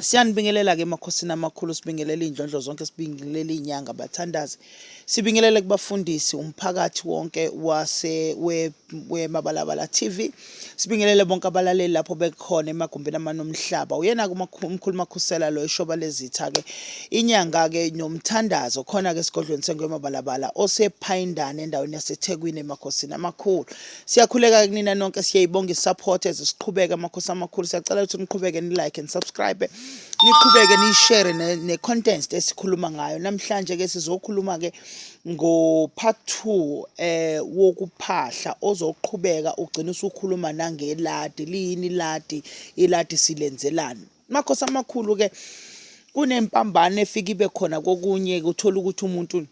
Siyanibingelela ke emakhosini amakhulu, sibingelela indlondlo zonke, sibingelela inyanga abathandazi, sibingelela kubafundisi umphakathi wonke wemabalabala TV, sibingelele bonke abalaleli lapho bekhona emagumbini amanomhlaba. Uyena umkhulu makhusela lo ishoba lezitha ke inyanga ke nomthandazo khona ke sigodlweni sengwemabalabala osephayindane endaweni yaseThekwini emakhosini amakhulu. Siyakhuleka kunina nonke, siyayibonga isupport ezisiqhubeka amakhosi amakhulu. Siyacela ukuthi niqhubeke ni like and subscribe, niqhubeke ni share ne content esikhuluma ngayo. Namhlanje ke sizokhuluma ke ngo part 2 wokuphahla ozoqhubeka ugcina usukhuluma nangeladi. Liyini iladi? Iladi silenzelani? Makhosi amakhulu ke kunempambano efika ibe khona kokunye uthola ukuthi umuntu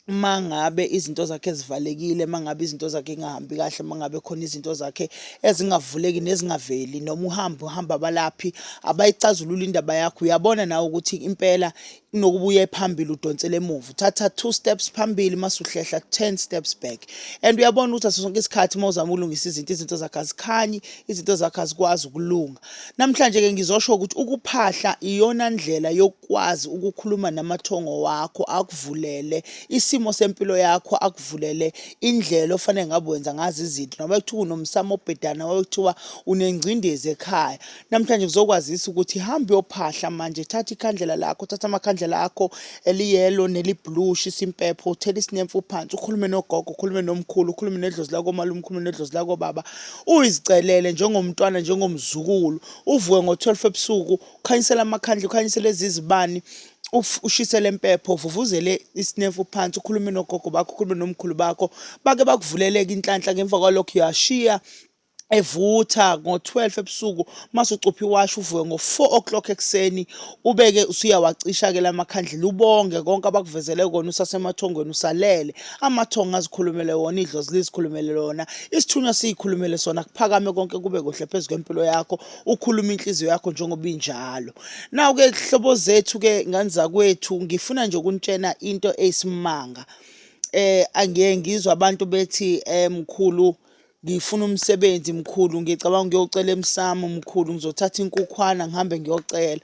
mangabe izinto zakhe zivalekile, mangabe izinto zakhe ingahambi kahle, mangabe khona izinto zakhe ezingavuleki nezingaveli, noma uhamba abalaphi abayicazulula indaba yakho, uyabona nawe ukuthi impela inokubuya phambili udonsele emuva, uthatha 2 steps phambili masuhlehla 10 steps back. And uyabona ukuthi sonke isikhathi mawuzama ukulungisa izinto zakhe azikhanyi, izinto zakhe azikwazi ukulunga. Namhlanje ke ngizosho ukuthi ukuphahla iyona ndlela yokwazi ukukhuluma namathongo wakho, akuvulele isimo sempilo yakho, akuvulele indlela ofanele ngabe wenza ngazi izinto. Noma kuthiwa unomsamo obhedana, noma kuthiwa unengcindezi ekhaya, namhlanje kuzokwazisa ukuthi hamba uyophahla manje. Thatha ikhandlela lakho, thatha amakhandlela akho eliyelo neliblue, shisa impepho, uthela isinemfu phansi, ukhulume nogogo, ukhulume nomkhulu, ukhulume nedlozi lako malume, ukhulume nedlozi lako baba, uyizicelele njengomntwana, njengomzukulu. Uvuke ngo-12 ebusuku, ukhanyisela amakhandla, ukhanyisele izibani, ushisele impepho, uvuvuzele isinefu phansi, ukhulume nogogo bakho, ukhulume nomkhulu bakho, bake bakuvuleleke inhlanhla. Ngemva kwalokho uyashiya evutha ngo-12 ebusuku, mase ucupha iwashi, uvuke ngo-4 o'clock ekuseni, ubeke usuyawacisha ke lamakhandlela, ubonge konke abakuvezele kona usasemathongweni, usalele. Amathongo azikhulumele wona, idlozi lizikhulumele lona, isithunywa siyikhulumele sona, kuphakame konke kube kuhle phezu kwempilo yakho, ukhuluma inhliziyo yakho njengoba injalo. Nawu ke hlobo zethu ke ngani zakwethu, ngifuna nje ukunitshena into eyisimanga. Angeke ngizwe abantu bethi mkhulu ngifuna umsebenzi, mkhulu ngicabanga ngiyocela emsamo, mkhulu ngizothatha inkukhwana ngihambe ngiyocela.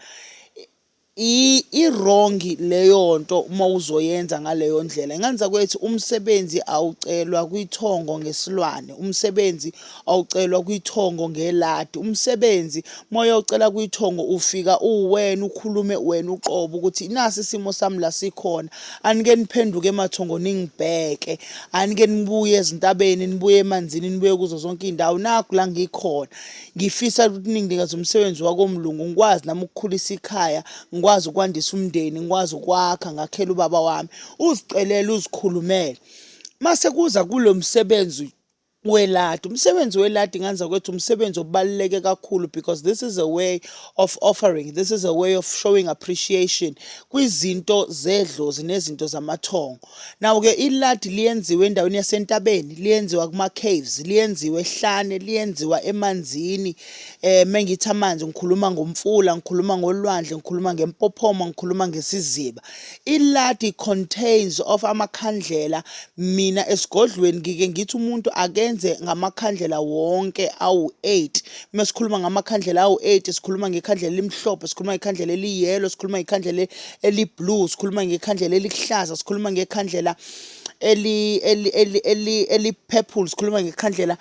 I-wrong leyo nto uma uzoyenza ngaleyo ndlela. Inganza kwethu umsebenzi awucelwa kwithongo ngesilwane, umsebenzi awucelwa kwithongo ngeladi. Umsebenzi moya ucela kwithongo ufika uwena, ukhulume wena uqobo ukuthi nasi isimo sami la sikhona, anike niphenduke emathongo ningibheke, anike nibuye ezintabeni, nibuye emanzini, nibuye kuzo zonke indawo, nakho la ngikhona. Ngifisa ukuthi ninginikeze umsebenzi wakomlungu, ngikwazi nami ukukhulisa ikhaya, ngikwazi ukwandisa umndeni, ngikwazi ukwakha, ngakhela ubaba wami. Uzicelele, uzikhulumele. Mase kuza kulo msebenzi weladi. Umsebenzi weladi nganza kwethu umsebenzi obaluleke kakhulu, because this is a way of offering, this is a way of showing appreciation kwizinto zedlozi nezinto zamathongo. Nawo ke iladi liyenziwe endaweni yasentabeni, liyenziwa kuma caves, liyenziwe ehlane, liyenziwa emanzini. Mengithi amanzi ngikhuluma ngomfula, ngikhuluma ngolwandle, ngikhuluma ngempophoma, ngikhuluma ngesiziba. Iladi contains of amakhandlela. Mina esigodlweni ngike ngithi umuntu akenze ngamakhandlela wonke awu-8. Mesikhuluma ngamakhandlela awu-8, sikhuluma ngekhandlela elimhlophe, sikhuluma ngekhandlela eliyelo, sikhuluma ngekhandlela eliblue, sikhuluma ngekhandlela elihlaza, sikhuluma ngekhandlela eli-purple, sikhuluma ngekhandlela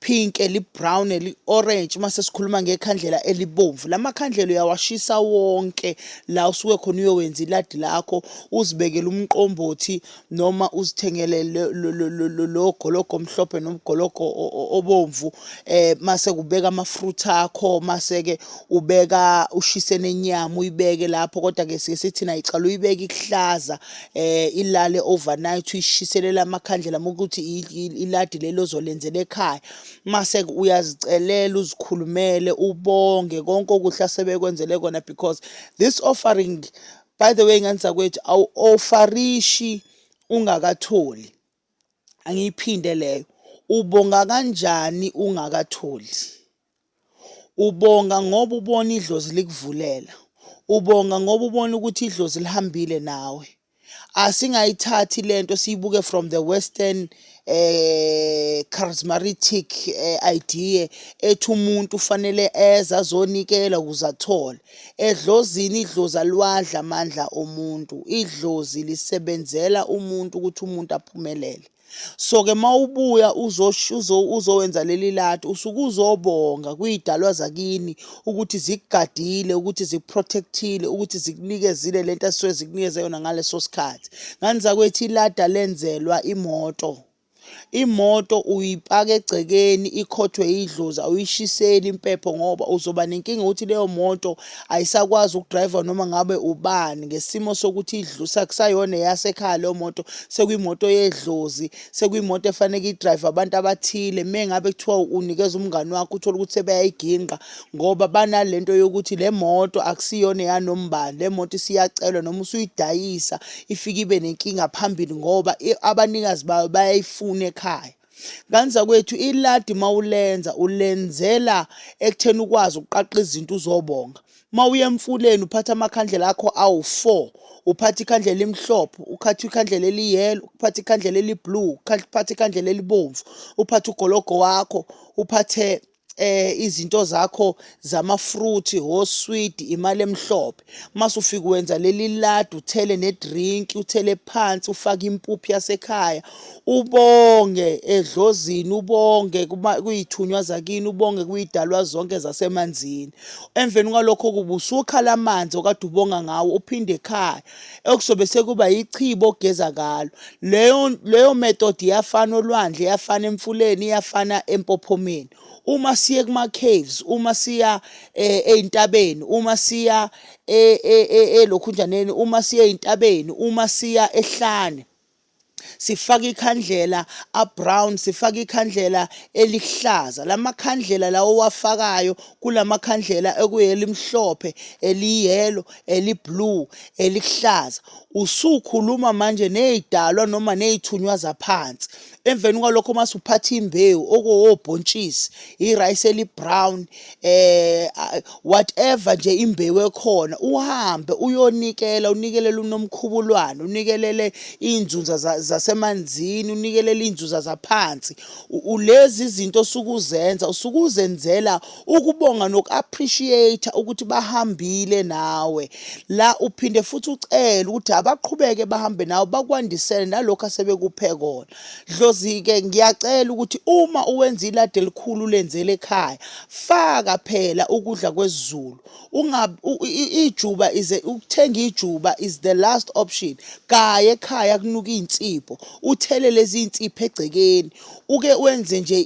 pink, eli-brown, eli-orange, mase sikhuluma ngekhandlela elibomvu. Lamakhandlela uyawashisa wonke la usuke khona uyowenza iladi lakho, uzibekele umqombothi noma uzithengele lo gologo omhlophe nomgologo obomvu. Mase kubeka amafruit akho, mase ke ubeka ushise nenyama uyibeke lapho, kodwa ke sithi na icala uyibeke ihlaza, ilale overnight, uyishiselela amakhandlela ukuthi iladi lelo zolenzela ekhaya. Mase uyazicelela, uzikhulumele, ubonge konke okuhle asebekwenzele kona, because this offering, by the way, nganza kwethu awu-offerishi ungakatholi. Angiyiphinde leyo. Ubonga kanjani ungakatholi? Ubonga ngoba ubona idlozi likuvulela, ubonga ngoba ubona ukuthi idlozi lihambile nawe. Asingayithathi lento siyibuke from the western charismatic idea ethi umuntu ufanele eza azonikela ukuze athole. Edlozini idlozi alwadla amandla omuntu, idlozi lisebenzela umuntu ukuthi umuntu aphumelele. So-ke mawubuya uzowenza leli lati usuke uzobonga kuyidalwa zakini ukuthi zikugadile, ukuthi zikuprotectile, ukuthi zikunikezile lento asuke zikunikeze yona ngaleso sikhathi. Nganizakwethu ilada lenzelwa imoto. Imoto uyipaka egcekeni ikhothwe idlozi, awuyishiseli impepho ngoba uzoba nenkinga ukuthi leyo moto ayisakwazi ukudrive noma ngabe ubani, ngesimo sokuthi idlusa kusayona yasekhaya leyo moto, sekuyimoto yedlozi, sekuyimoto efanele idrive abantu abathile. Mengabe kuthiwa unikeza umngani wakho uthola ukuthi sebeyayiginqa ngoba banalento yokuthi le moto akusiyona yanombani, le moto isiyacelwa noma usuyidayisa ifike ibe nenkinga phambili ngoba abanikazi bayo bayayifuna ekhaya. Nganizakwethu iladi mawulenza ulenzela ekutheni ukwazi ukuqaqa izinto uzobonga. Mawuya emfuleni uphatha amakhandlela akho awu4, uphatha ikhandlela elimhlophe, ukhatha ikhandlela eliyellow, uphatha ikhandlela eliblue, uphatha ikhandlela elibomvu, uphatha ugologo wakho, uphathe izinto zakho zamafruthi, oswidi, imali emhlophe. Mase ufika wenza leli ladi, uthele nedrink, uthele phansi, ufake impuphu yasekhaya, ubonge edlozini, ubonge kuyithunywa zakini, ubonge kuyidalwa zonke zasemanzini. Emveni kwalokho kuba usukhala amanzi okade ubonga ngawo uphinde ekhaya okuzobe sekuba ichibo ogeza ngalo. Leyo method iyafana olwandle, iyafana emfuleni, iyafana empophomeni. Uma siye kuma-caves, uma siya ey'ntabeni, uma siya elokhunjaneni, uma siya ey'ntabeni, uma siya ehlane, sifaka ikhandlela a-brown, sifaka ikhandlela elihlaza. La makhandlela lawo owafakayo kula makhandlela ekuyelimhlophe, eliyellow, eliblue, elihlaza, usukhuluma manje ney'dalwa noma ney'thunywa zaphansi. Emveni kwalokho mase uphatha imbewu okowobhontshisi, irayisi eli-brown, whatever nje imbewu ekhona, uhambe uyonikela, unikelele unomkhubulwane, unikelele iy'nzunza zasemanzini, unikelele iy'nzuza zaphansi. Lezi zinto usuke uzenzela ukubonga noku-appreciate ukuthi bahambile nawe. La uphinde futhi ucele ukuthi abaqhubeke bahambe nawe, bakwandisele nalokho asebekuphe kona. Dlozi-ke ngiyacela ukuthi uma uwenza iladi elikhulu ulenzele ekhaya, faka phela ukudla kwesiZulu. Ijuba ukuthenga ijuba is the last option. Kaya ekhaya kunuka iy'nsipho, uthele lezi nsipho egcekeni, uke wenze nje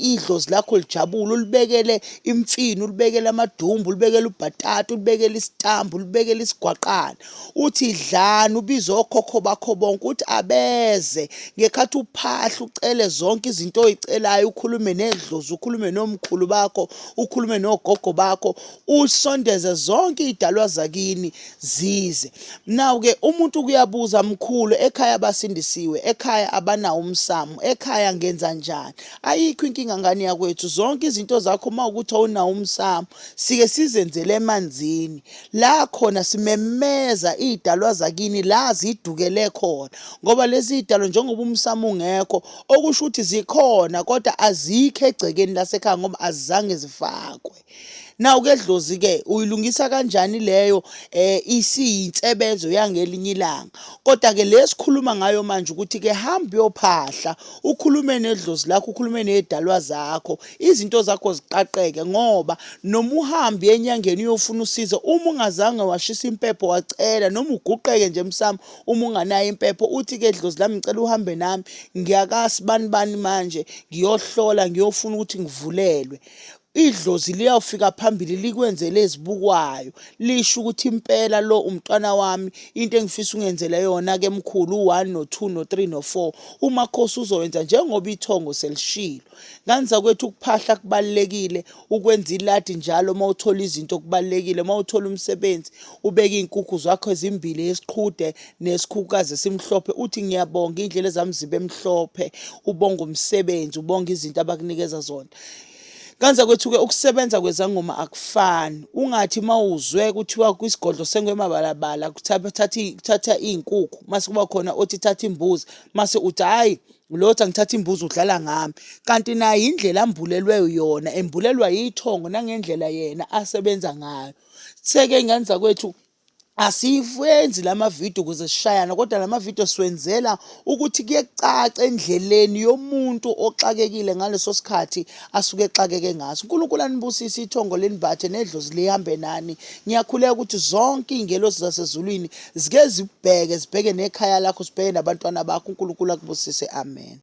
idlozi lakho lijabule, ulibekele imfino, ulibekele amadumbu, ulibekele ubhatata, ulibekele isitambu, ulibekele isigwaqana, uthi dlana, ubize okhokho bakho bonke uthi abeze ngekhathi uphahla, ucele zonke izinto oy'celayo, ukhulume nedlozi, ukhulume nomkhulu bakho, ukhulume nogogo bakho, usondeze zonke iy'dalwa zakini zize. Nawu-ke umuntu kuyabuza, mkhulu, ekhaya basindisiwe, ekhaya abanawo umsamo, ekhaya ngenza njani? Ayikho inkinga ngani yakwethu, zonke izinto zakho mawukuthi awunawo umsamo sike sizenzele emanzini. La khona simemeza iy'dalwa zakini la zidukele khona ngoba lezi iy'dalwa njengoba umsamo ungekho okusho ukuthi zikhona kodwa azikho egcekeni lasekhaya ngoba azange zifakwe. Nawu-ke Dlozi-ke uyilungisa kanjani leyo isiyinsebenzo yangelinye ilanga. Kodwa-ke lesikhuluma ngayo manje ukuthi-ke hamba uyophahla, ukhulume nedlozi lakho, ukhulume ney'dalwa zakho, izinto zakho ziqaqeke ngoba noma uhambe enyangeni uyofuna usizo, uma ungazange washisa impepho wacela noma uguqeke nje emsamo, uma unganayo impepho uthi-ke Dlozi lami ngicela uhambe nami ngiyakasibani bani manje ngiyohlola, ngiyofuna ukuthi ngivulelwe. Idlozi liyawufika phambili likwenzele ezibukwayo, lisho ukuthi impela lo umntwana wami, into engifisa ungenzele yona-ke mkhulu, u1 no2 no3 no4, umakhosi uzowenza njengoba ithongo selishilo. Nganizakwethu ukuphahla kubalulekile, ukwenza iladi njalo mawuthola izinto kubalulekile, mawuthola umsebenzi ubeke iy'nkukhu zakho ezimbili, esiqhude nesikhukukazi esimhlophe, uthi ngiyabonga iy'ndlela zami zibe mhlophe, ubonga umsebenzi, ubonga izinto abakunikeza zona. Kanza kwethu-ke ukusebenza kwezangoma akufani. Ungathi mawuzwe kuthiwa kwisigodlo sengwemabalabala kuthatha iy'nkukhu mase kuba khona othi thatha imbuzi mase uthi hhayi lothi angithatha imbuzi udlala ngami. Kanti nayo indlela ambulelwe yona, embulelwa yithongo nangendlela yena asebenza ngayo. Seke ngenza kwethu asiwenzi lamavidiyo ukuze sishayane, kodwa lamavidiyo siwenzela ukuthi kuye kucace endleleni yomuntu oxakekile ngaleso sikhathi asuke exakeke ngaso. uNkulunkulu anibusise, ithongo lenibathe nedlozi lihambe nani. Ngiyakhuleka ukuthi zonke iy'ngelosi zasezulwini zike zibheke nekhaya lakho, zibheke nabantwana bakho. uNkulunkulu akubusise, amen.